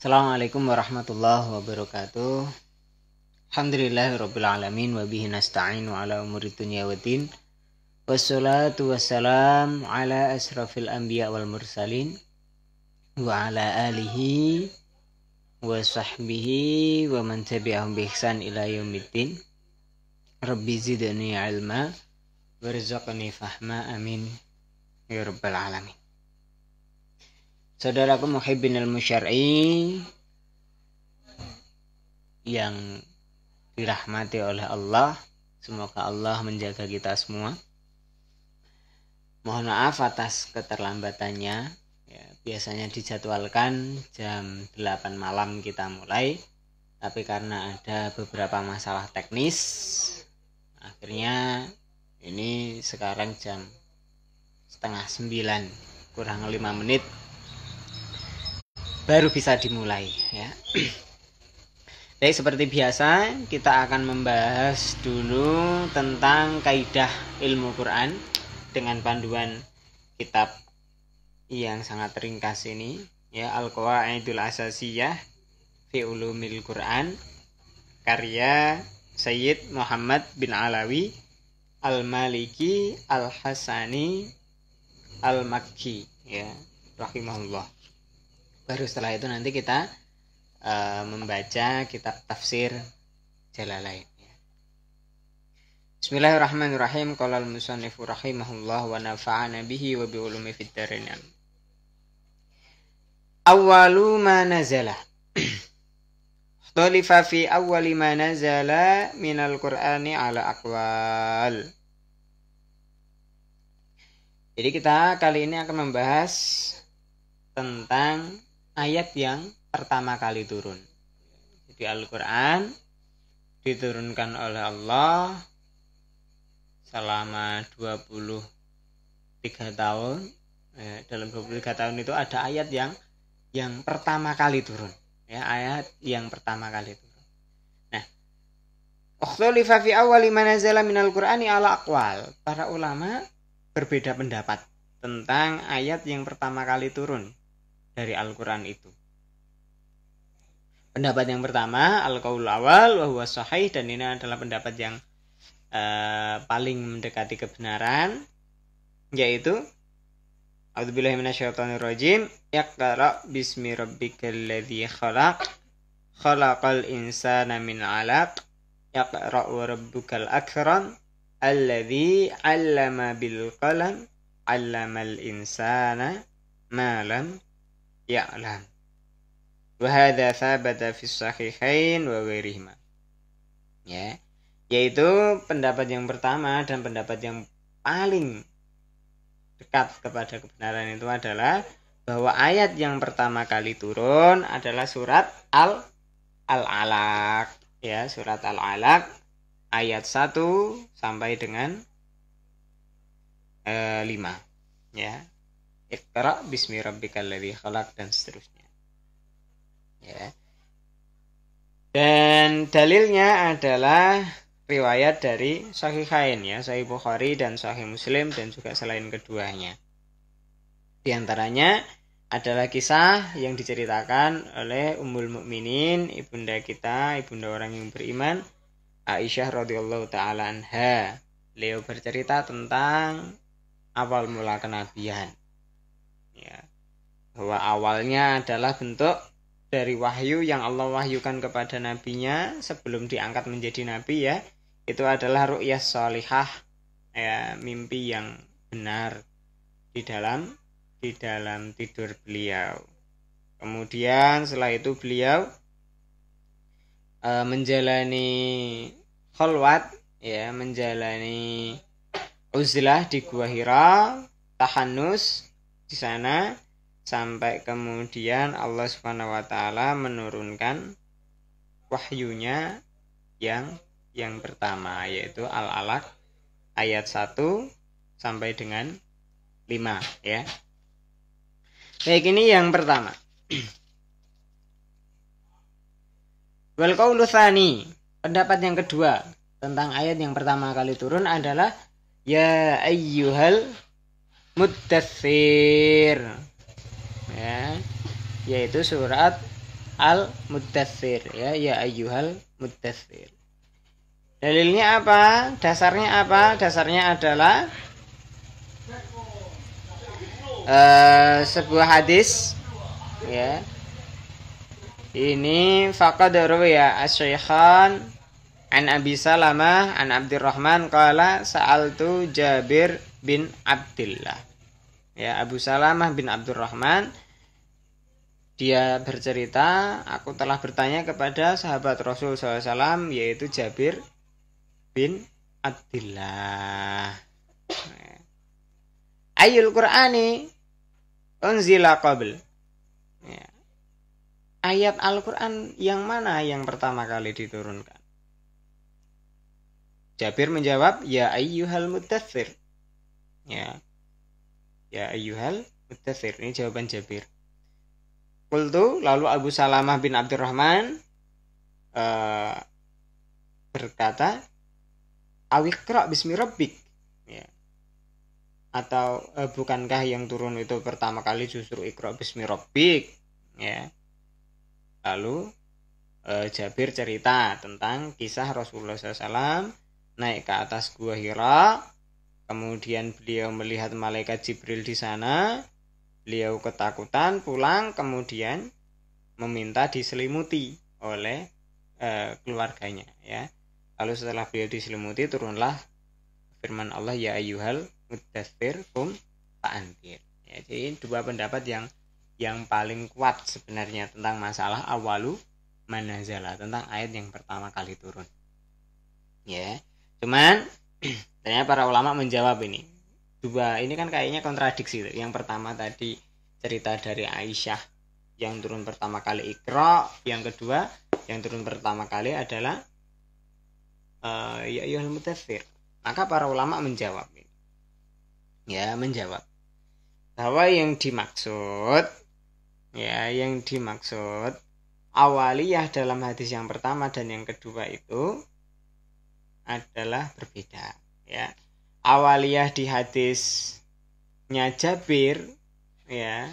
Assalamualaikum warahmatullahi wabarakatuh. Alhamdulillahirabbil alamin wa bihi nasta'inu ala umuri dunya waddin. Wassalatu wassalam ala asrafil anbiya wal mursalin wa ala alihi wa sahbihi wa man tabi'ahum bi ihsan ila yaumiddin. Rabbi zidni ilma warzuqni fahma, amin ya rabbal alamin. Saudaraku muhibbinal musyar'i yang dirahmati oleh Allah, semoga Allah menjaga kita semua. Mohon maaf atas keterlambatannya ya, biasanya dijadwalkan jam 8 malam kita mulai, tapi karena ada beberapa masalah teknis akhirnya ini sekarang jam 8:30 kurang 5 menit baru bisa dimulai ya. Jadi seperti biasa kita akan membahas dulu tentang kaidah ilmu Quran dengan panduan kitab yang sangat ringkas ini ya, Al-Qawaidul Asasiyah fi Ulumil Quran karya Sayyid Muhammad bin Alawi Al-Maliki Al-Hasani Al-Makki ya, rahimahullah. Baru setelah itu nanti kita membaca kitab tafsir Jalalain ya. Bismillahirrahmanirrahim. Qala al-musannifu rahimahullah wa nafa'ana bihi wa bi ulumi fid dharain. Awwalu ma nazala. Ikhtalifa fi awwali ma nazala minal Qur'ani ala aqwal. Jadi kita kali ini akan membahas tentang ayat yang pertama kali turun. Jadi Al-Quran diturunkan oleh Allah selama 23 tahun. Dalam 23 tahun itu ada ayat yang pertama kali turun. Ya, ayat yang pertama kali turun. Nah, ukhtalifa fi awwali ma nazala minal Qur'ani ala aqwal. Para ulama berbeda pendapat tentang ayat yang pertama kali turun dari Al-Quran itu. Pendapat yang pertama, al-qaul awal wa huwa sahih, dan ini adalah pendapat yang paling mendekati kebenaran, yaitu a'udzubillahi minasyaitonirrajim, iqra bismi rabbikal ladzi khalaq khalaqal insana min 'alaq iqra wa rabbukal akram alladzi 'allama bil qalam 'allamal insana ma lam ya'lam. Wa hadza thabata fi sahihain wa ghairihima. Ya, yaitu pendapat yang pertama dan pendapat yang paling dekat kepada kebenaran itu adalah bahwa ayat yang pertama kali turun adalah surat Al-Alaq ya, surat Al-Alaq ayat 1 sampai dengan 5 ya. Iqra bismi rabbikal ladzi khalaq dan seterusnya. Ya. Dan dalilnya adalah riwayat dari Sahihain ya, Sahih Bukhari dan Sahih Muslim dan juga selain keduanya. Di antaranya adalah kisah yang diceritakan oleh Ummul Mukminin, ibunda kita, ibunda orang yang beriman, Aisyah radhiyallahu taala anha. Beliau bercerita tentang awal mula kenabian. Ya, bahwa awalnya adalah bentuk dari wahyu yang Allah wahyukan kepada nabinya sebelum diangkat menjadi nabi ya, itu adalah ru'yah sholihah ya, mimpi yang benar di dalam tidur beliau. Kemudian setelah itu beliau menjalani khalwat ya, menjalani uzlah di Gua Hira, tahannus di sana, sampai kemudian Allah Subhanahu wa taala menurunkan wahyunya yang pertama, yaitu Al-Alaq ayat 1 sampai dengan 5 ya. Baik, ini yang pertama. Wal qaulu tsani, pendapat yang kedua tentang ayat yang pertama kali turun adalah ya ayyuhal muddatsir ya, yaitu surat al muddatsir, ya ayyuhal muddatsir. Dalilnya apa? Dasarnya apa? Dasarnya adalah sebuah hadis, ya. Ini faqad ruwiya asy-syaikhan an Abi Salamah an Abdurrahman qala sa'altu Jabir bin Abdullah. Ya, Abu Salamah bin Abdurrahman dia bercerita, aku telah bertanya kepada sahabat Rasul SAW, yaitu Jabir bin Abdullah. Ayul Qur'ani unzila qabl. Ya. Ayat Al-Quran yang mana yang pertama kali diturunkan? Jabir menjawab, ya ayyuhal muddatsir. Ya ayyuhal muddatsir. Ini jawaban Jabir. Qultu, lalu Abu Salamah bin Abdurrahman berkata, awiqra bismi rabbik. Ya. Atau bukankah yang turun itu pertama kali justru iqra bismi rabbik? Ya. Lalu Jabir cerita tentang kisah Rasulullah SAW naik ke atas gua Hira, kemudian beliau melihat malaikat Jibril di sana, beliau ketakutan, pulang, kemudian meminta diselimuti oleh keluarganya. Ya. Lalu setelah beliau diselimuti, turunlah firman Allah, ya ayyuhal muddatsir qum fa'anzir. Ya, jadi dua pendapat yang paling kuat sebenarnya tentang masalah awalu manazala, tentang ayat yang pertama kali turun. Ya, cuman ternyata para ulama menjawab ini. Dua ini kan kayaknya kontradiksi. Yang pertama tadi cerita dari Aisyah yang turun pertama kali Iqra, yang kedua yang turun pertama kali adalah ya ayyuhal muddatsir. Maka para ulama menjawab ini. Ya, menjawab bahwa yang dimaksud awaliyah dalam hadis yang pertama dan yang kedua itu adalah berbeda. Ya, awaliyah di hadisnya Jabir, ya,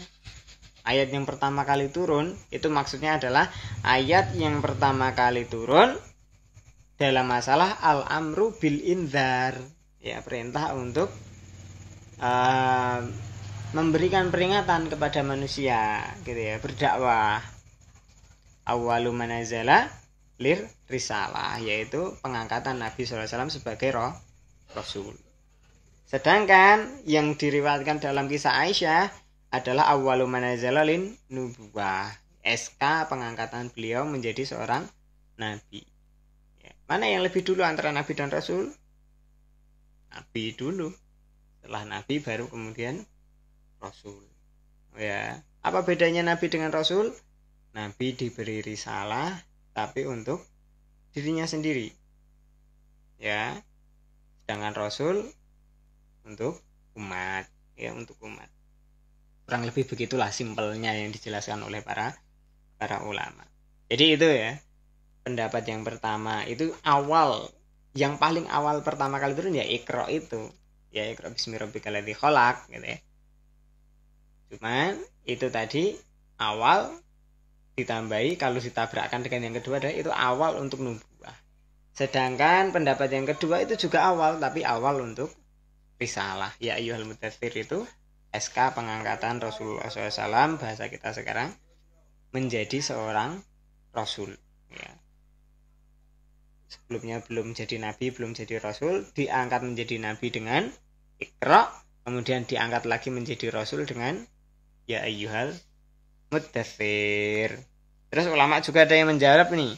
ayat yang pertama kali turun itu maksudnya adalah ayat yang pertama kali turun dalam masalah al-amru bil indzar, ya, perintah untuk memberikan peringatan kepada manusia, gitu ya, berdakwah. Awalu manazala lir risalah, yaitu pengangkatan Nabi SAW sebagai rasul. Sedangkan yang diriwayatkan dalam kisah Aisyah adalah awalu manazala lin nubuwah, SK pengangkatan beliau menjadi seorang nabi. Ya. Mana yang lebih dulu antara nabi dan rasul? Nabi dulu. Setelah nabi baru kemudian rasul. Ya, apa bedanya nabi dengan rasul? Nabi diberi risalah tapi untuk dirinya sendiri. Ya. Sedangkan rasul untuk umat, ya, untuk umat. Kurang lebih begitulah simpelnya yang dijelaskan oleh para ulama. Jadi itu ya, pendapat yang pertama itu awal, yang paling awal pertama kali turun ya Iqra itu. Ya, Iqra bismi rabbikal ladzi khalaq, gitu ya. Cuman itu tadi awal ditambahi kalau ditabrakkan dengan yang kedua adalah itu awal untuk nubuwah. Sedangkan pendapat yang kedua itu juga awal, tapi awal untuk risalah. Ya ayyuhal muddatsir itu SK pengangkatan Rasulullah SAW, bahasa kita sekarang, menjadi seorang rasul. Ya. Sebelumnya belum jadi nabi, belum jadi rasul, diangkat menjadi nabi dengan Iqra, kemudian diangkat lagi menjadi rasul dengan ya ayyuhal muddatsir. Terus ulama juga ada yang menjawab nih.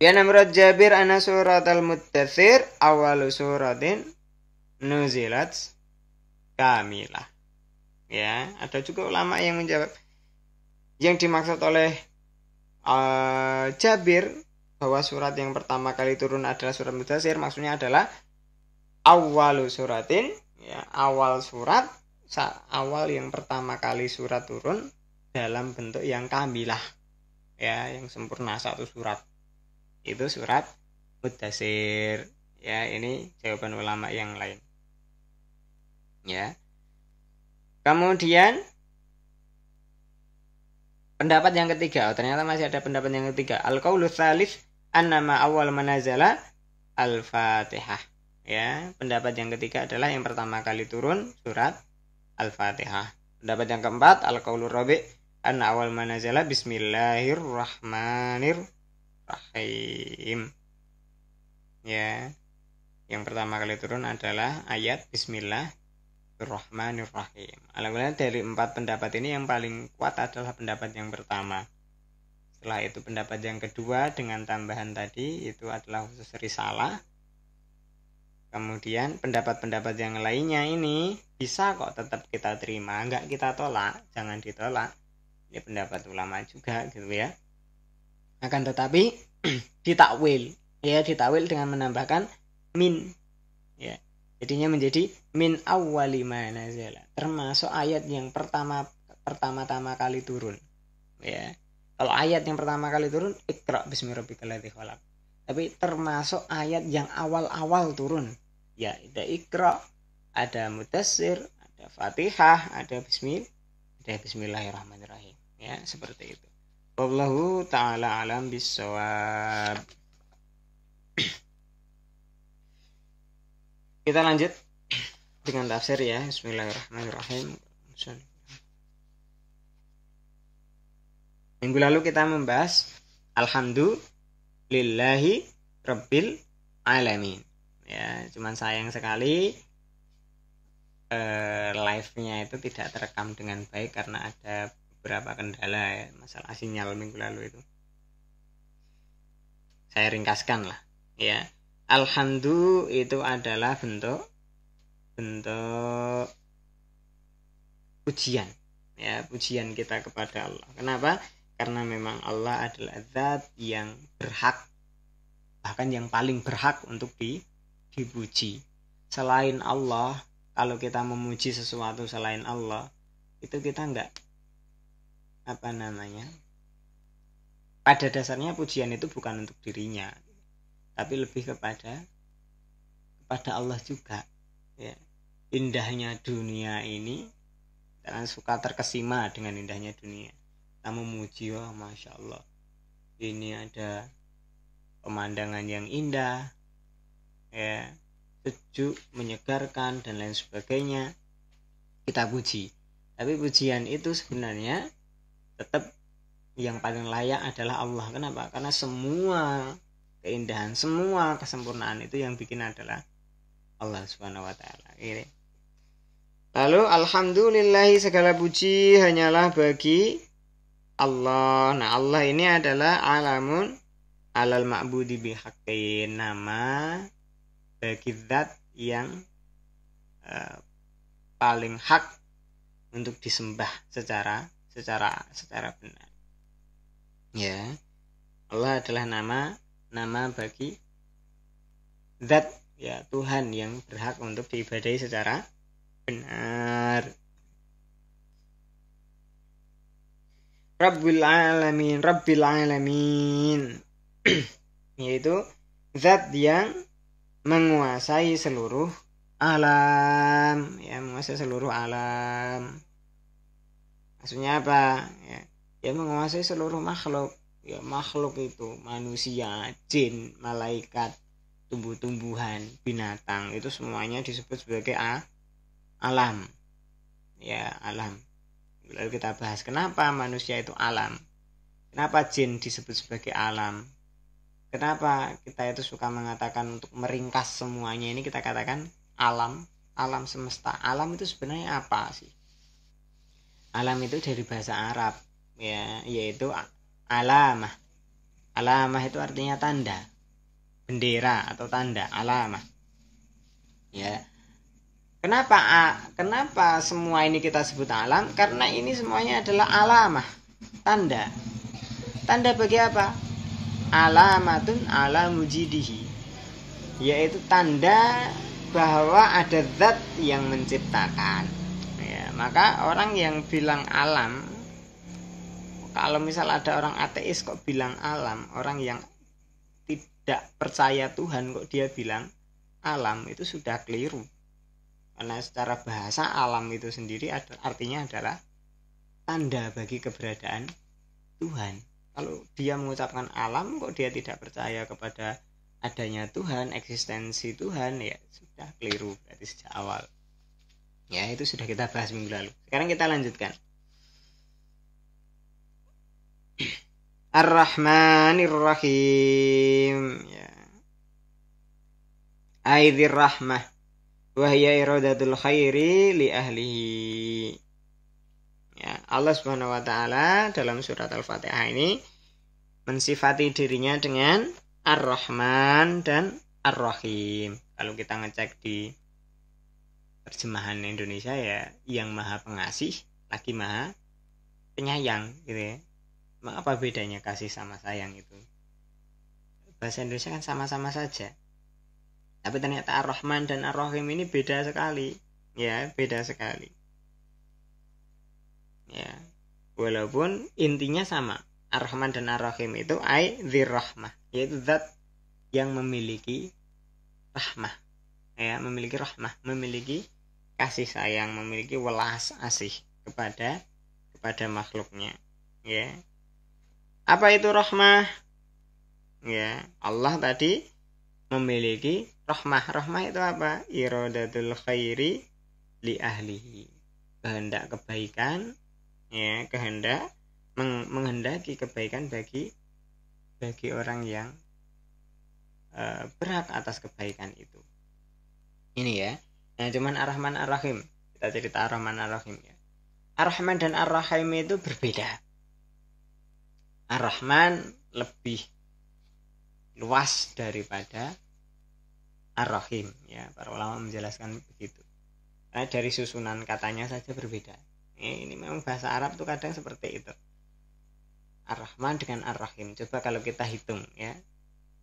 Ya namrud Jabir anna suratal muddatsir awalu suratin nuzilat kamilah. Ya, ada juga ulama yang menjawab yang dimaksud oleh Jabir bahwa surat yang pertama kali turun adalah surat Muddatsir, maksudnya adalah awalu suratin, ya, awal surat, awal yang pertama kali surat turun dalam bentuk yang kamilah, ya, yang sempurna, satu surat. Itu surat Muddatsir. Ya, ini jawaban ulama yang lain. Ya. Kemudian pendapat yang ketiga, ternyata masih ada pendapat yang ketiga. Al-qaulu tsalits annama awal manazala Al-Fatihah. Ya, pendapat yang ketiga adalah yang pertama kali turun surat Al-Fatihah. Pendapat yang keempat, al-qaulur rabi' anna awal manazala bismillahirrahmanirrahim. Ya, yang pertama kali turun adalah ayat bismillahirrahmanirrahim. Alhamdulillah dari 4 pendapat ini yang paling kuat adalah pendapat yang pertama. Setelah itu pendapat yang kedua dengan tambahan tadi itu adalah khusus risalah. Kemudian pendapat-pendapat yang lainnya ini bisa kok tetap kita terima, enggak kita tolak, jangan ditolak. Ini pendapat ulama juga gitu ya. Akan tetapi ditakwil, ya ditakwil dengan menambahkan min. Ya. Jadinya menjadi min awwali ma nazala, termasuk ayat yang pertama-tama kali turun. Ya. Kalau ayat yang pertama kali turun Iqra bismi rabbikal ladzi khalaq. Tapi termasuk ayat yang awal-awal turun. Ya, ada Iqra, ada Mudassir, ada Fatihah, ada Bismillahirrahmanirrahim. Ya, seperti itu. Wallahu ta'ala alam bissawab. Kita lanjut dengan tafsir ya. Bismillahirrahmanirrahim. Minggu lalu kita membahas Alhamdulillahi Rabbil Alamin. Ya, cuman sayang sekali live-nya itu tidak terekam dengan baik karena ada beberapa kendala ya, masalah sinyal minggu lalu itu. Saya ringkaskan lah ya. Alhamdulillah itu adalah bentuk pujian ya, pujian kita kepada Allah. Kenapa? Karena memang Allah adalah zat yang berhak, bahkan yang paling berhak untuk dipuji. Selain Allah, kalau kita memuji sesuatu selain Allah, itu kita enggak pada dasarnya pujian itu bukan untuk dirinya, tapi lebih kepada Allah juga ya. Indahnya dunia ini, jangan suka terkesima dengan indahnya dunia. Kita memuji, wah masya Allah, ini ada pemandangan yang indah ya, sejuk, menyegarkan dan lain sebagainya, kita puji. Tapi pujian itu sebenarnya tetap yang paling layak adalah Allah. Kenapa? Karena semua keindahan, semua kesempurnaan itu yang bikin adalah Allah Subhanahu wa taala. Ini. Lalu alhamdulillahi, segala puji hanyalah bagi Allah. Nah, Allah ini adalah alamun alal ma'budi bihaqqin, nama bagi zat yang paling hak untuk disembah secara benar. Ya. Allah adalah nama bagi zat ya, Tuhan yang berhak untuk diibadahi secara benar. Rabbil alamin yaitu zat yang menguasai seluruh alam ya, menguasai seluruh alam. Maksudnya apa ya? Ya menguasai seluruh makhluk ya, makhluk itu manusia, jin, malaikat, tumbuh-tumbuhan, binatang, itu semuanya disebut sebagai alam ya, alam. Lalu kita bahas kenapa manusia itu alam, kenapa jin disebut sebagai alam, kenapa kita itu suka mengatakan untuk meringkas semuanya ini kita katakan alam semesta. Alam itu sebenarnya apa sih? Alam itu dari bahasa Arab ya, yaitu alamah. Alamah itu artinya tanda, bendera atau tanda, alamah. Ya. Kenapa semua ini kita sebut alam? Karena ini semuanya adalah alamah, tanda. Tanda bagi apa? Alamatun ala mujidihi, yaitu tanda bahwa ada zat yang menciptakan ya. Maka orang yang bilang alam, kalau misal ada orang ateis kok bilang alam, orang yang tidak percaya Tuhan kok dia bilang alam, itu sudah keliru. Karena secara bahasa alam itu sendiri artinya adalah tanda bagi keberadaan Tuhan. Kalau dia mengucapkan alam kok dia tidak percaya kepada adanya Tuhan, eksistensi Tuhan, ya sudah keliru berarti sejak awal. Ya, itu sudah kita bahas minggu lalu. Sekarang kita lanjutkan. Ar-Rahmanir Rahim. Ya. Aidzir rahmah wa hiya iradatul khairi li ahlihi. Ya, Allah Subhanahu wa taala dalam surat Al-Fatihah ini mensifati dirinya dengan Ar-Rahman dan Ar-Rahim. Kalau kita ngecek di terjemahan Indonesia ya, yang Maha Pengasih lagi Maha Penyayang gitu ya. Apa bedanya kasih sama sayang itu? Bahasa Indonesia kan sama-sama saja. Tapi ternyata Ar-Rahman dan Ar-Rahim ini beda sekali. Ya, beda sekali. Ya. Walaupun intinya sama. Ar-Rahman dan Ar-Rahim itu dzir rahmah, yaitu zat yang memiliki rahmah. Ya, memiliki rahmah, memiliki kasih sayang, memiliki welas asih kepada makhluknya. Ya. Apa itu rahmah? Ya, Allah tadi memiliki rahmah. Rahmah itu apa? Iradatul khairi li ahlihi. Kehendak kebaikan, ya, kehendak menghendaki kebaikan bagi orang yang berhak atas kebaikan itu. Ini ya. Nah, cuman Ar-Rahman Ar-Rahim. Kita cerita Ar-Rahman Ar-Rahim ya. Ar-Rahman dan Ar-Rahim itu berbeda. Ar-Rahman lebih luas daripada Ar-Rahim ya, para ulama menjelaskan begitu. Nah, dari susunan katanya saja berbeda. Ini memang bahasa Arab tuh kadang seperti itu. Ar-Rahman dengan Ar-Rahim. Coba kalau kita hitung ya.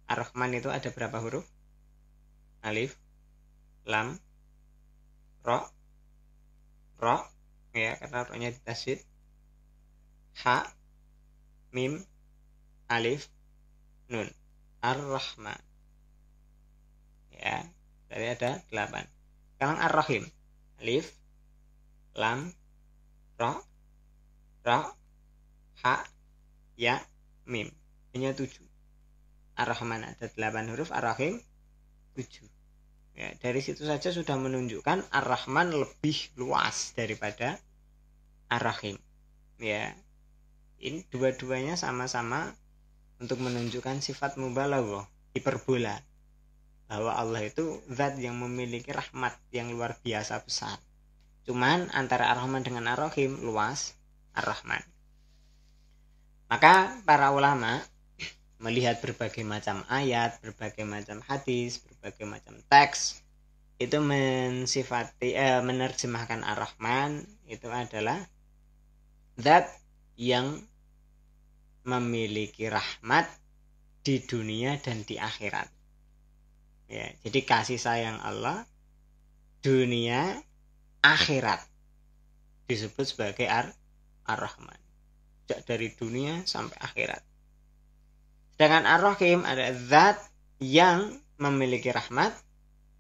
Ar-Rahman itu ada berapa huruf? Alif, lam, ro, ya, karena ro-nya ditasydid. Ha, mim, alif, nun. Ar-Rahman. Ya, dari ada 8. Sekarang Ar-Rahim. Alif, lam, ro, ha, ya, mim. Hanya 7. Ar-Rahman ada 8 huruf, Ar-Rahim 7. Ya, dari situ saja sudah menunjukkan Ar-Rahman lebih luas daripada Ar-Rahim. Ya. Ini dua-duanya sama-sama untuk menunjukkan sifat mubalaghah, hiperbola, bahwa Allah itu zat yang memiliki rahmat yang luar biasa besar. Cuman antara Ar-Rahman dengan Ar-Rahim luas Ar-Rahman. Maka para ulama melihat berbagai macam ayat, berbagai macam hadis, berbagai macam teks itu mensifati menerjemahkan Ar-Rahman itu adalah zat yang memiliki rahmat di dunia dan di akhirat. Ya, jadi kasih sayang Allah dunia akhirat disebut sebagai Ar-Rahman. Dari dunia sampai akhirat. Sedangkan Ar-Rahim ada zat yang memiliki rahmat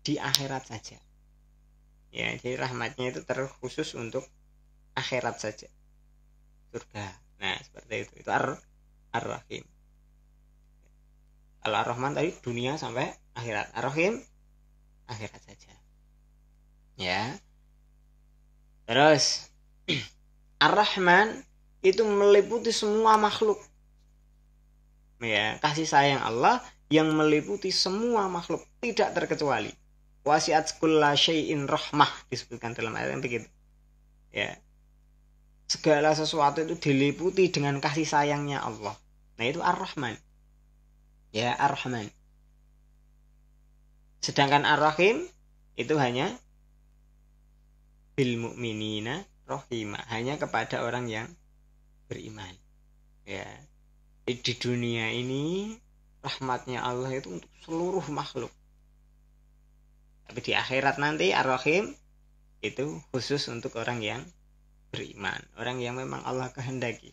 di akhirat saja. Ya, jadi rahmatnya itu terkhusus untuk akhirat saja. Surga. Nah, seperti itu. Itu Ar-Rahim. Kalau Ar-Rahman tadi dunia sampai akhirat. Ar-Rahim akhirat saja. Ya. Terus Ar-Rahman itu meliputi semua makhluk. Ya, kasih sayang Allah yang meliputi semua makhluk, tidak terkecuali. Wasi'at kulla syai'in rahmah disebutkan dalam ayat yang begitu. Ya. Segala sesuatu itu diliputi dengan kasih sayangnya Allah. Nah, itu Ar-Rahman. Ya, Ar-Rahman. Sedangkan Ar-Rahim itu hanya bil mu'minina rahimah, hanya kepada orang yang beriman. Ya. Di dunia ini rahmatnya Allah itu untuk seluruh makhluk. Tapi di akhirat nanti Ar-Rahim itu khusus untuk orang yang beriman, orang yang memang Allah kehendaki,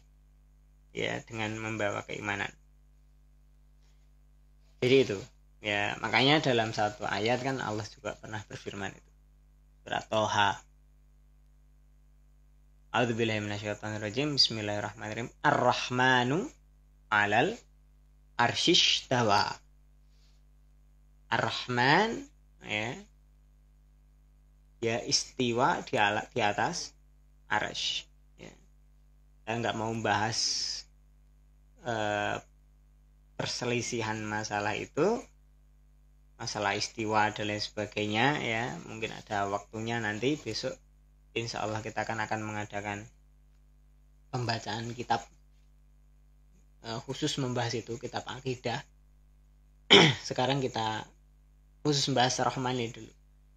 ya, dengan membawa keimanan. Jadi itu, ya, makanya dalam satu ayat kan Allah juga pernah berfirman itu, surat Toha, A'udzubillahi minasyaitonirrajim. Bismillahirrahmanirrahim. Ar-Rahmanu 'alal arsyistawa. Ar-Rahman ya istiwa di atas arsy. Ya. Saya nggak mau bahas perselisihan masalah itu, masalah istiwa dan lain sebagainya ya. Mungkin ada waktunya nanti besok insya Allah kita akan mengadakan pembacaan kitab khusus membahas itu, kitab akidah. Sekarang kita khusus membahas Rahman ini dulu.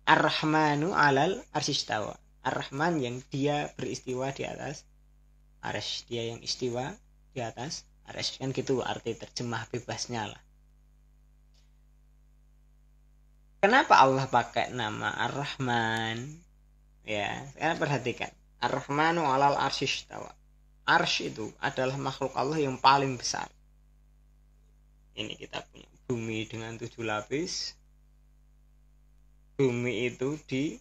Ar-Rahmanu 'alal arsyistawa. Ar-Rahman yang dia beristiwa di atas arsy, dia yang istiwa di atas arsy, kan gitu arti terjemah bebasnya lah. Kenapa Allah pakai nama Ar-Rahman? Ya, sekarang perhatikan. Ar-Rahmanu 'alal arsyistawa. Arsy itu adalah makhluk Allah yang paling besar. Ini kita punya bumi dengan 7 lapis. Bumi itu di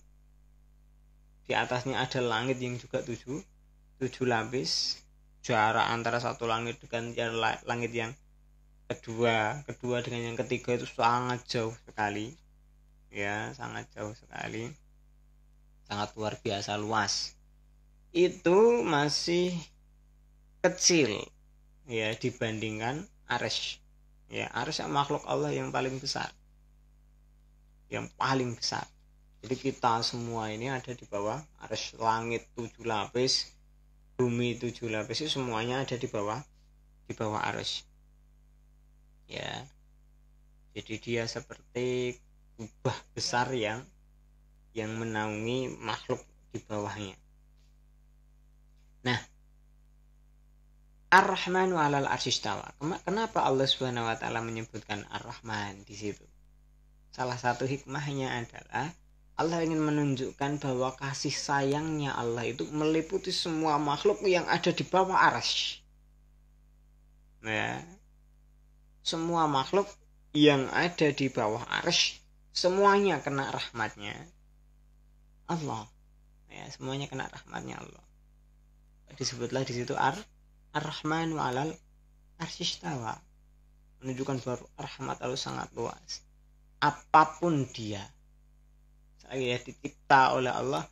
atasnya ada langit yang juga 7 lapis. Jarak antara satu langit dengan langit yang kedua dengan yang ketiga itu sangat jauh sekali. Ya, sangat jauh sekali. Sangat luar biasa luas. Itu masih kecil ya dibandingkan arsy. Ya, arsy makhluk Allah yang paling besar. Yang paling besar. Jadi kita semua ini ada di bawah arsy. Langit 7 lapis, bumi 7 lapis itu semuanya ada di bawah arsy. Ya. Jadi dia seperti kubah besar yang menaungi makhluk di bawahnya. Nah, Ar-Rahmanu 'alal arsyistawa. Kenapa Allah Subhanahu wa taala menyebutkan Ar-Rahman di situ? Salah satu hikmahnya adalah Allah ingin menunjukkan bahwa kasih sayangnya Allah itu meliputi semua makhluk yang ada di bawah arsy. Ya. Semua makhluk yang ada di bawah arsy semuanya kena rahmatnya Allah. Ya, semuanya kena rahmatnya Allah. Disebutlah di situ Ar-Rahmanu 'alal arsyistawa. Menunjukkan bahwa rahmat Allah sangat luas. Apapun dia, saya dicipta oleh Allah,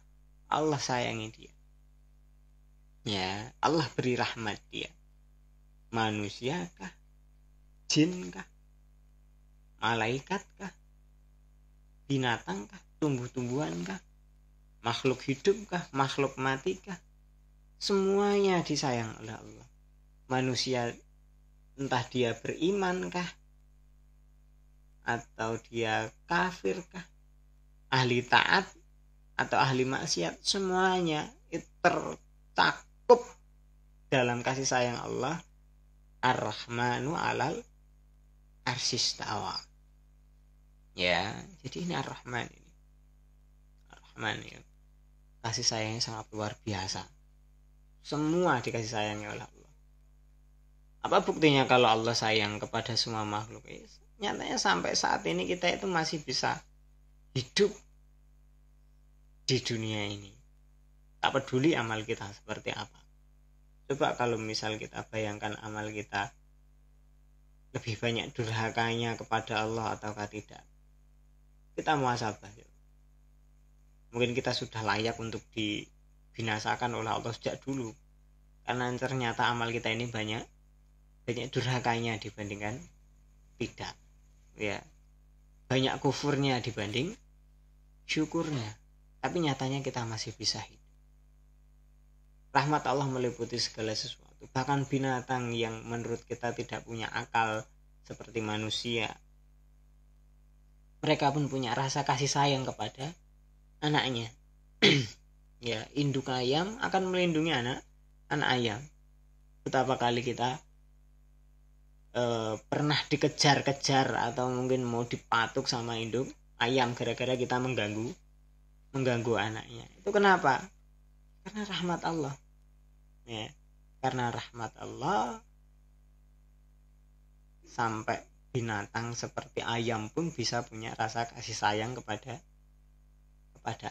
Allah sayangi dia. Ya, Allah beri rahmat dia. Manusia kah? Jin kah? Malaikat kah? Binatang kah? Tumbuh-tumbuhan kah? Makhluk hidup kah? Makhluk mati kah? Semuanya disayang oleh Allah. Manusia entah dia beriman kah? Atau dia kafir kah? Ahli taat atau ahli maksiat, semuanya itu tercakup dalam kasih sayang Allah. Ar-Rahmanu 'alal arsyistawa. Ya, jadi ini Ar-Rahman ini. Ar-Rahman ya. Kasih sayangnya sangat luar biasa. Semua dikasih sayangnya oleh Allah. Apa buktinya kalau Allah sayang kepada semua makhluk? Nyatanya sampai saat ini kita itu masih bisa hidup di dunia ini. Tak peduli amal kita seperti apa. Coba kalau misal kita bayangkan amal kita lebih banyak durhakanya kepada Allah ataukah tidak. Kita muhasabah. Mungkin kita sudah layak untuk dibinasakan oleh Allah sejak dulu. Karena ternyata amal kita ini banyak durhakanya dibandingkan tidak. Ya. Banyak kufurnya dibanding syukurnya. Tapi nyatanya kita masih bisa hidup. Rahmat Allah meliputi segala sesuatu. Bahkan binatang yang menurut kita tidak punya akal seperti manusia, mereka pun punya rasa kasih sayang kepada anaknya. Ya, induk ayam akan melindungi anak ayam. Betapa kali kita pernah dikejar-kejar atau mungkin mau dipatuk sama induk ayam gara-gara kita mengganggu anaknya. Itu kenapa? Karena rahmat Allah. Ya, karena rahmat Allah sampai binatang seperti ayam pun bisa punya rasa kasih sayang kepada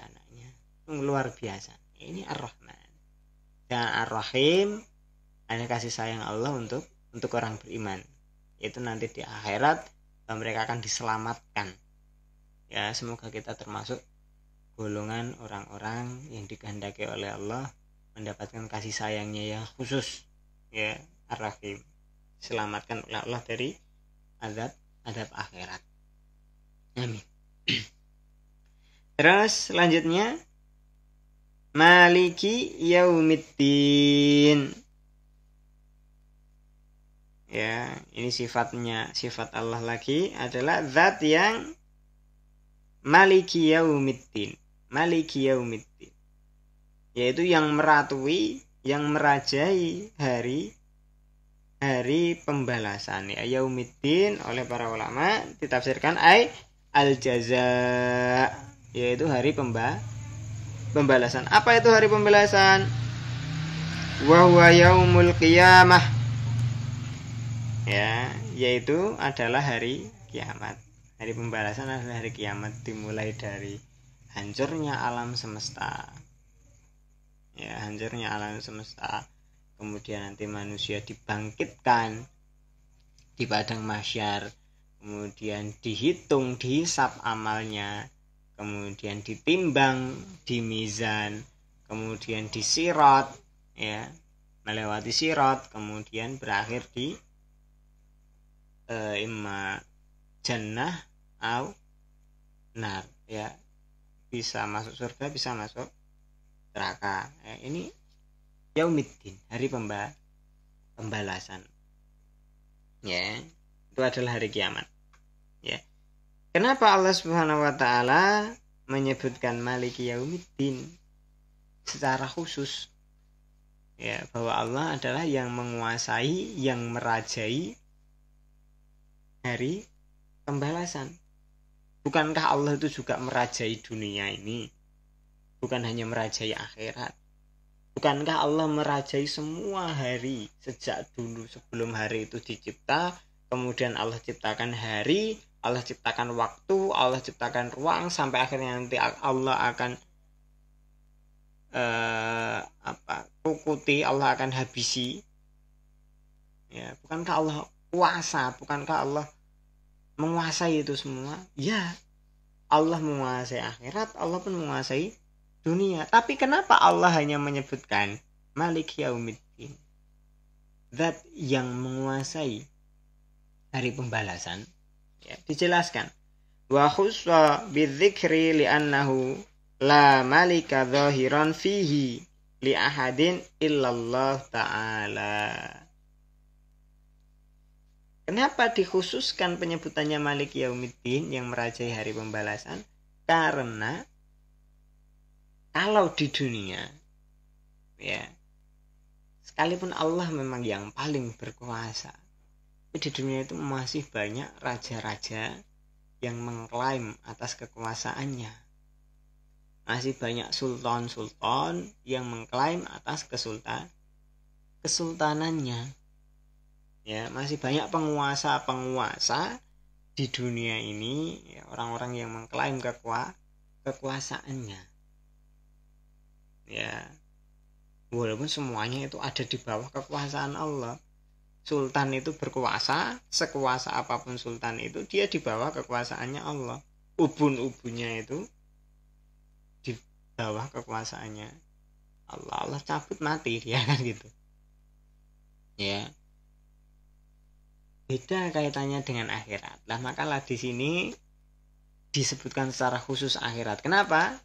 anaknya. Luar biasa. Ini Ar-Rahman. Dan Ar-Rahim, ada kasih sayang Allah untuk orang beriman. Itu nanti di akhirat mereka akan diselamatkan. Ya, semoga kita termasuk golongan orang-orang yang dikehendaki oleh Allah mendapatkan kasih sayangnya yang khusus. Ya, Ar-Rahim. Diselamatkan oleh Allah dari azab akhirat. Amin. Terus selanjutnya Maliki Yaumiddin. Ya, ini sifat Allah lagi adalah zat yang Maliki Yaumiddin. Maliki Yaumiddin, yaitu yang meratui, yang merajai hari pembalasan. Ya, Yaumiddin oleh para ulama ditafsirkan al-jaza, yaitu hari pembalasan. Apa itu hari pembalasan? Wa huwa yaumul qiyamah. Ya, yaitu adalah hari kiamat. Hari pembalasan adalah hari kiamat, dimulai dari hancurnya alam semesta. Ya, hancurnya alam semesta. Kemudian nanti manusia dibangkitkan di padang mahsyar. Kemudian dihitung, dihisap amalnya. Kemudian ditimbang di mizan, kemudian disirat, ya, melewati sirat, kemudian berakhir di imma jannah au nar, ya, bisa masuk surga, bisa masuk neraka. Ya, ini Yaumiddin, hari pembalasan. Ya, itu adalah hari kiamat. Ya. Kenapa Allah Subhanahu wa taala menyebutkan Maliki Yaumiddin secara khusus? Ya, bahwa Allah adalah yang menguasai, yang merajai hari pembalasan. Bukankah Allah itu juga merajai dunia ini? Bukan hanya merajai akhirat. Bukankah Allah merajai semua hari sejak dulu sebelum hari itu dicipta, kemudian Allah ciptakan hari, Allah ciptakan waktu, Allah ciptakan ruang, sampai akhirnya nanti Allah akan kukuti, Allah akan habisi. Ya, bukankah Allah kuasa? Bukankah Allah menguasai itu semua? Ya, Allah menguasai akhirat, Allah pun menguasai dunia. Tapi kenapa Allah hanya menyebutkan Malik Yaumiddin, zat yang menguasai hari pembalasan? Ya, dijelaskan wa khussa bidzikri li'annahu la malika zahiran fihi li ahadin illallah ta'ala. Kenapa dikhususkan penyebutannya Malik Yaumiddin, yang merajai hari pembalasan? Karena kalau di dunia, ya, sekalipun Allah memang yang paling berkuasa, di dunia itu masih banyak raja-raja yang mengklaim atas kekuasaannya. Masih banyak sultan-sultan yang mengklaim atas kesultanannya. Ya, masih banyak penguasa-penguasa di dunia ini, ya, orang-orang yang mengklaim kekuasaannya. Ya, walaupun semuanya itu ada di bawah kekuasaan Allah. Sultan itu berkuasa, sekuasa apapun sultan itu, dia di bawah kekuasaannya Allah. Ubun-ubunnya itu di bawah kekuasaannya Allah. Allah cabut mati dia, kan gitu. Ya. Beda kaitannya dengan akhirat. Lah makalah di sini disebutkan secara khusus akhirat. Kenapa?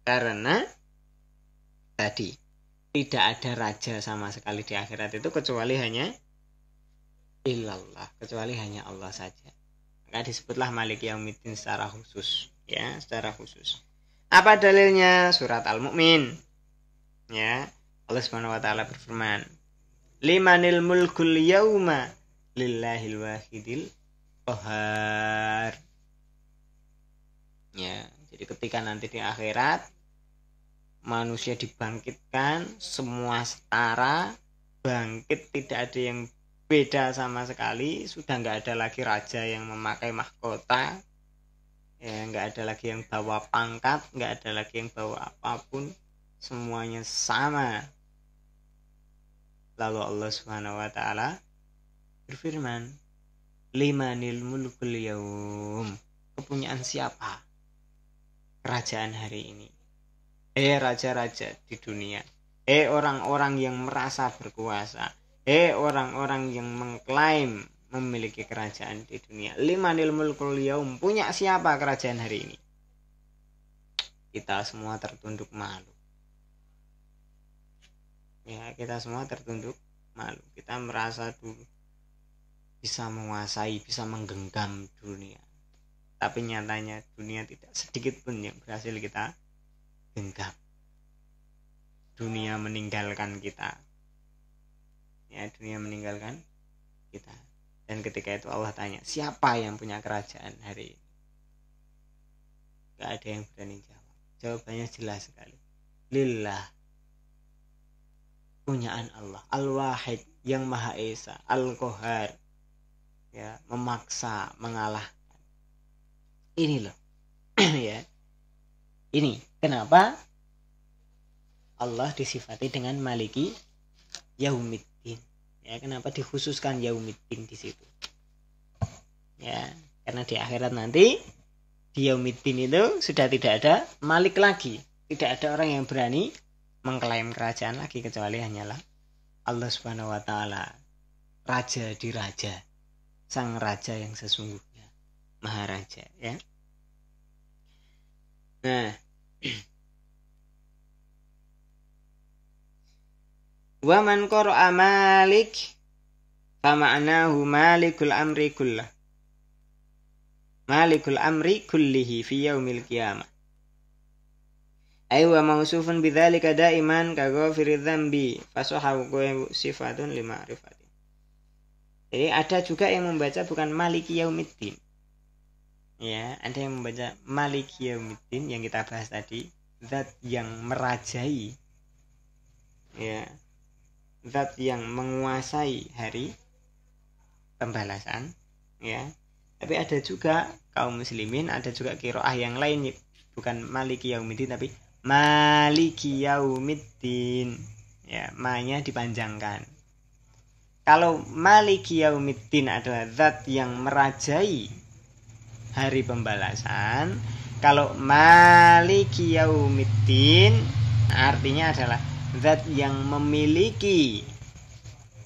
Karena tadi tidak ada raja sama sekali di akhirat itu kecuali hanya illallah, kecuali hanya Allah saja. Maka disebutlah Malik Yaumiddin secara khusus, ya, secara khusus. Apa dalilnya? Surat Al-Mu'min. Ya, Allah Subhanahu wa taala berfirman, "Limanil mulkul yauma lillahil wahidil qahar." Ya, jadi ketika nanti di akhirat manusia dibangkitkan, semua setara, bangkit, tidak ada yang beda sama sekali. Sudah nggak ada lagi raja yang memakai mahkota, ya, nggak ada lagi yang bawa pangkat, nggak ada lagi yang bawa apapun, semuanya sama Lalu Allah Subhanahu wa taala berfirman, limanil mulkul yaum, kepunyaan siapa kerajaan hari ini? Raja-raja di dunia, orang-orang yang merasa berkuasa, orang-orang yang mengklaim memiliki kerajaan di dunia. Limanil mulkul yaum, punya siapa kerajaan hari ini? Kita semua tertunduk malu. Ya, kita semua tertunduk malu. Kita merasa dulu bisa menguasai, bisa menggenggam dunia. Tapi nyatanya dunia tidak sedikit pun yang berhasil kita genggam. Dunia meninggalkan kita. Ya, dunia meninggalkan kita. Dan ketika itu Allah tanya, siapa yang punya kerajaan hari ini? Gak ada yang berani jawab. Jawabannya jelas sekali. Lillah, punyaan Allah. Al-Wahid, yang Maha Esa. Al-Qahar, ya, memaksa, mengalahkan. Ini loh. Ya. Ini kenapa Allah disifati dengan Maliki Yaumiddin. Ya, kenapa dikhususkan Yaumiddin di situ? Ya, karena di akhirat nanti di Yaumiddin itu sudah tidak ada Malik lagi, tidak ada orang yang berani mengklaim kerajaan lagi kecuali hanyalah Allah Subhanahu wa taala, raja di raja, sang raja yang sesungguhnya, maharaja, ya. Nah, wa man qara'a Malik fa ma'nahu malikul amri kullah. Malikul amri kullihi fi yaumil qiyamah. Ay wa mausufun bidzalika daiman ka ghafiriz dzambi fasahahu sifatun lima'rifati. Jadi ada juga yang membaca bukan Maliki Yaumiddin. Ya, ada yang membaca Maliki Yaumiddin yang kita bahas tadi, zat yang merajai. Ya. Zat yang menguasai hari pembalasan, ya. Tapi ada juga kaum muslimin, ada juga qiraah yang lain, bukan Maliki Yaumiddin tapi Maliki Yaumiddin. Ya, ma-nya dipanjangkan. Kalau Maliki Yaumiddin adalah zat yang merajai hari pembalasan, kalau Maliki Yaumiddin artinya adalah zat yang memiliki,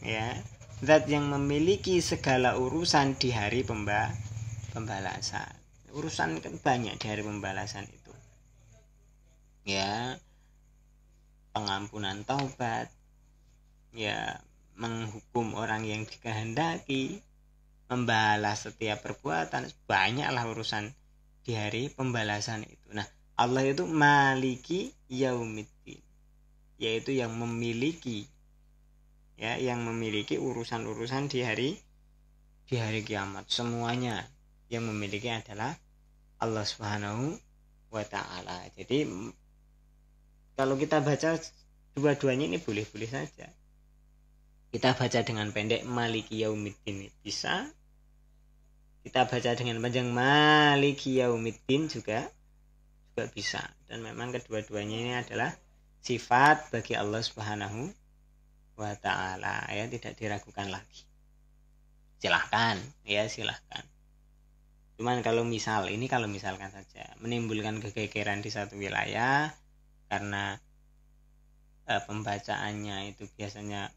ya, zat yang memiliki segala urusan di hari pembalasan. Urusan kan banyak di hari pembalasan itu, ya, pengampunan taubat, ya, menghukum orang yang dikehendaki, membalas setiap perbuatan, banyaklah urusan di hari pembalasan itu. Nah, Allah itu Maliki Yaumiddin, yaitu yang memiliki, ya, yang memiliki urusan-urusan di hari kiamat. Semuanya yang memiliki adalah Allah Subhanahu wa taala. Jadi kalau kita baca dua-duanya ini boleh-boleh saja. Kita baca dengan pendek Maliki Yaumiddin bisa, kita baca dengan panjang Maliki Yaumiddin juga bisa. Dan memang kedua-duanya ini adalah sifat bagi Allah Subhanahu wa taala, ya, tidak diragukan lagi. Silahkan, ya, silahkan. Cuman kalau misalkan saja menimbulkan kegegeran di satu wilayah karena pembacaannya itu biasanya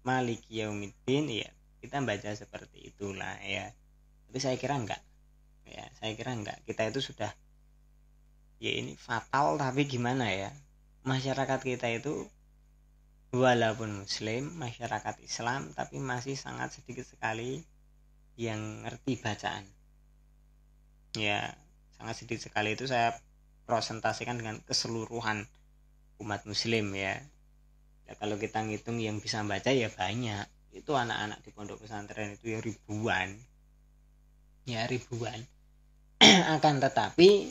Maliki Yaumiddin, ya, kita baca seperti itulah, ya. Tapi saya kira enggak. Ya, saya kira enggak. Kita itu sudah, ya, ini fatal, tapi gimana ya? Masyarakat kita itu walaupun muslim, masyarakat Islam, tapi masih sangat sedikit sekali yang ngerti bacaan. Ya, sangat sedikit sekali itu saya presentasikan dengan keseluruhan umat muslim, ya. Ya, kalau kita ngitung yang bisa baca ya banyak. Itu anak-anak di pondok pesantren itu ya ribuan. Ya, ribuan. Akan tetapi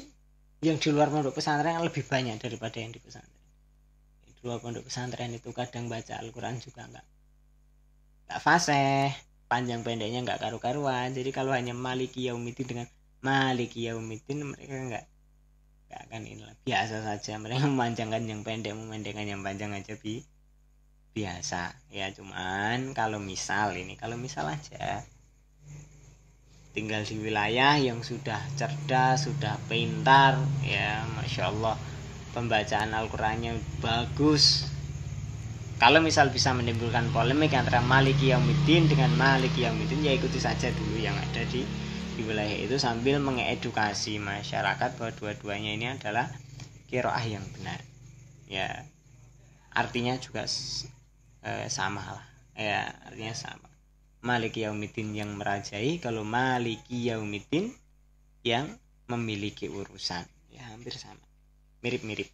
yang di luar pondok pesantren lebih banyak daripada yang di pesantren. Di luar pondok pesantren itu kadang baca Al-Quran juga enggak fasih, panjang pendeknya enggak karu-karuan. Jadi kalau hanya Maliki Yaumiddin dengan Maliki Yaumiddin, mereka enggak akan inilah, biasa saja. Mereka memanjangkan yang pendek, memendekkan yang panjang aja biasa ya. Cuman kalau misal aja tinggal di wilayah yang sudah cerdas, sudah pintar ya, Masya Allah, pembacaan Al-Qurannya bagus. Kalau misal bisa menimbulkan polemik antara Maliki Yaumiddin dengan Maliki Yaumiddin, ya ikuti saja dulu yang ada di wilayah itu sambil mengedukasi masyarakat bahwa dua-duanya ini adalah qiraah yang benar ya. Artinya juga sama lah ya, artinya sama. Maliki Yaumiddin yang merajai, kalau Maliki Yaumiddin yang memiliki urusan ya, hampir sama, mirip-mirip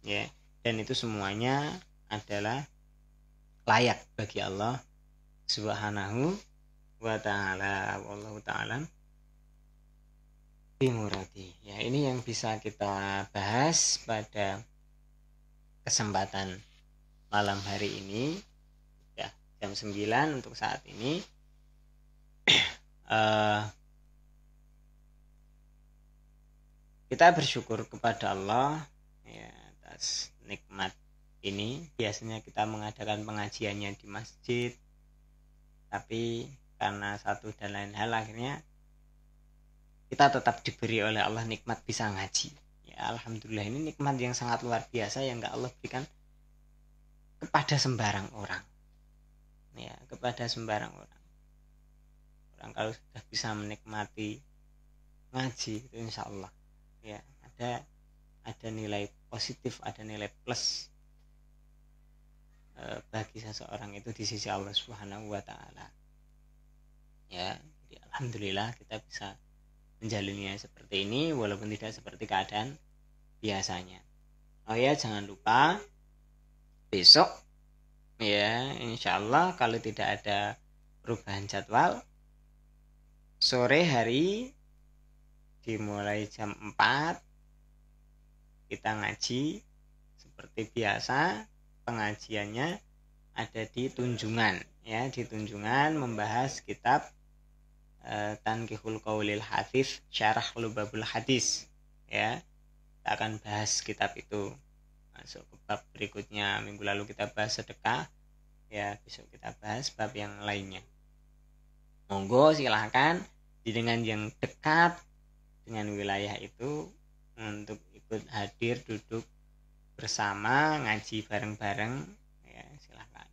ya. Dan itu semuanya adalah layak bagi Allah Subhanahu wa ta'ala. Wallahu ta'ala bimuradi ya. Ini yang bisa kita bahas pada kesempatan malam hari ini ya, jam 9 untuk saat ini. Kita bersyukur kepada Allah ya atas nikmat ini. Biasanya kita mengadakan pengajiannya di masjid, tapi karena satu dan lain hal akhirnya kita tetap diberi oleh Allah nikmat bisa ngaji ya. Alhamdulillah, ini nikmat yang sangat luar biasa yang gak Allah berikan kepada sembarang orang ya, kepada sembarang orang. Orang kalau sudah bisa menikmati ngaji itu insya Allah ya ada nilai positif, ada nilai plus bagi seseorang itu di sisi Allah Subhanahu wa ta'ala ya. Jadi alhamdulillah kita bisa menjalaninya seperti ini walaupun tidak seperti keadaan biasanya. Oh ya, jangan lupa besok ya, insya Allah kalau tidak ada perubahan jadwal, sore hari dimulai jam 4 kita ngaji seperti biasa. Pengajiannya ada di Tunjungan ya, di Tunjungan membahas kitab Tanqihul Qaulil Hadis Syarah Lubabul Hadis ya. Kita akan bahas kitab itu. Masuk ke bab berikutnya. Minggu lalu kita bahas sedekah ya, besok kita bahas bab yang lainnya. Monggo silahkan dengan yang dekat dengan wilayah itu untuk ikut hadir, duduk bersama, ngaji bareng-bareng ya, silahkan.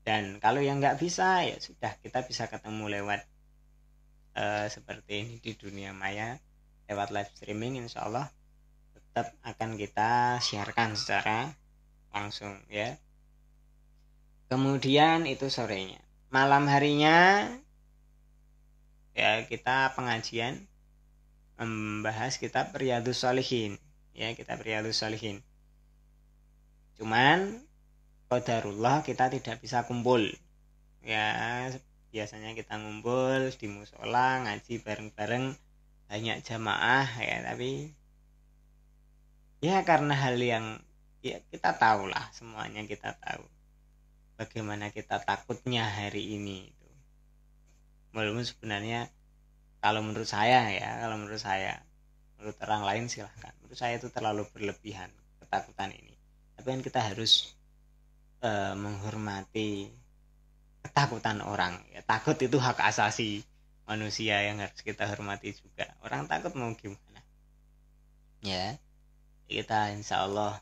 Dan kalau yang nggak bisa ya sudah, kita bisa ketemu lewat seperti ini di dunia maya lewat live streaming. Insya Allah tetap akan kita siarkan secara langsung ya. Kemudian itu sorenya. Malam harinya ya kita pengajian membahas kitab Riyadhus Shalihin ya, kitab Riyadhus Shalihin. Cuman qadarullah kita tidak bisa kumpul ya. Biasanya kita ngumpul di musola ngaji bareng-bareng, banyak jamaah ya, tapi ya karena hal yang ya kita tahu lah, semuanya kita tahu bagaimana kita takutnya hari ini itu. Walaupun sebenarnya kalau menurut saya ya, menurut orang lain silahkan, menurut saya itu terlalu berlebihan ketakutan ini. Tapi kan kita harus menghormati ketakutan orang ya. Takut itu hak asasi manusia yang harus kita hormati juga. Orang takut mau gimana ya, kita insya Allah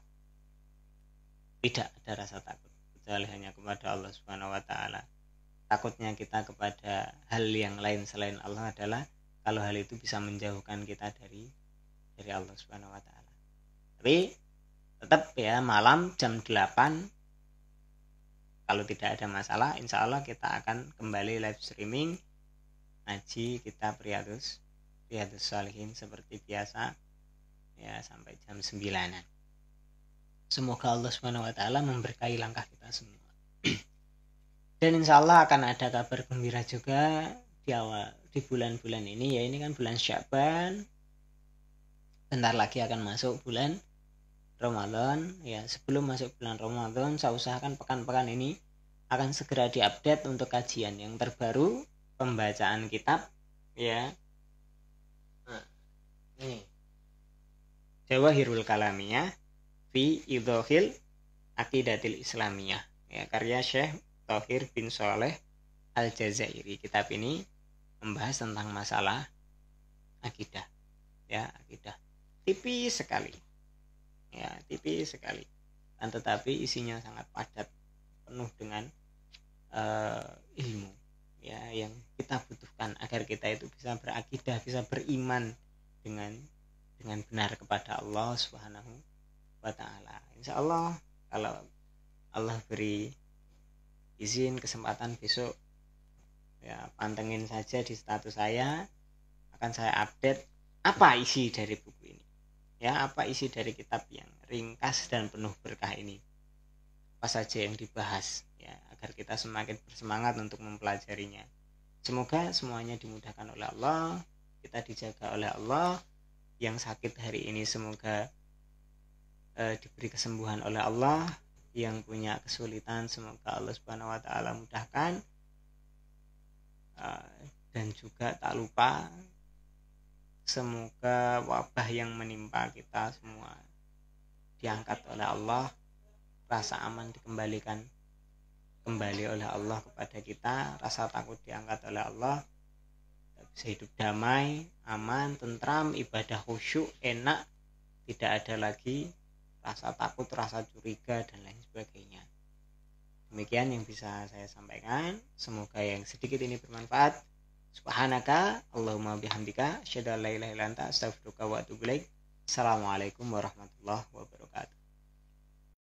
tidak ada rasa takut kecuali hanya kepada Allah Subhanahu wa ta'ala. Takutnya kita kepada hal yang lain selain Allah adalah kalau hal itu bisa menjauhkan kita dari Allah Subhanahu wa ta'ala. Tapi tetap ya, malam jam 8 kalau tidak ada masalah, insya Allah kita akan kembali live streaming ngaji kitab Riyadhus Shalihin seperti biasa ya, sampai jam 9-an. Semoga Allah Subhanahu wa ta'ala memberkahi langkah kita semua. Dan insya Allah akan ada kabar gembira juga di bulan-bulan ini ya. Ini kan bulan Sya'ban, bentar lagi akan masuk bulan Ramadan ya. Sebelum masuk bulan Ramadan, saya usahakan pekan-pekan ini akan segera diupdate untuk kajian yang terbaru, pembacaan kitab ya. Nah, ini Jawahirul Kalamiyah fi Idhohil Aqidatil Islamiyah ya, karya Syekh Thohir bin Sholeh Al-Jazairi. Kitab ini membahas tentang masalah akidah, ya, akidah. Tipis sekali, ya, tipis sekali, dan tetapi isinya sangat padat, penuh dengan ilmu, ya, yang kita butuhkan agar kita itu bisa berakidah, bisa beriman dengan benar kepada Allah Subhanahu wa Ta'ala. Insya Allah kalau Allah beri izin kesempatan besok, ya, pantengin saja di status saya, akan saya update apa isi dari buku ini, ya, apa isi dari kitab yang ringkas dan penuh berkah ini, apa saja yang dibahas, ya, agar kita semakin bersemangat untuk mempelajarinya. Semoga semuanya dimudahkan oleh Allah, kita dijaga oleh Allah. Yang sakit hari ini semoga diberi kesembuhan oleh Allah. Yang punya kesulitan semoga Allah Subhanahu wa Ta'ala mudahkan. Dan juga tak lupa semoga wabah yang menimpa kita semua diangkat oleh Allah, rasa aman dikembalikan kembali oleh Allah kepada kita, rasa takut diangkat oleh Allah, bisa hidup damai, aman, tentram, ibadah khusyuk, enak, tidak ada lagi rasa takut, rasa curiga, dan lain sebagainya. Demikian yang bisa saya sampaikan. Semoga yang sedikit ini bermanfaat. Subhanaka Allahumma bihamdika asyhadu an la ilaha illa anta astaghfiruka wa atubu ilaik. Assalamualaikum warahmatullahi wabarakatuh.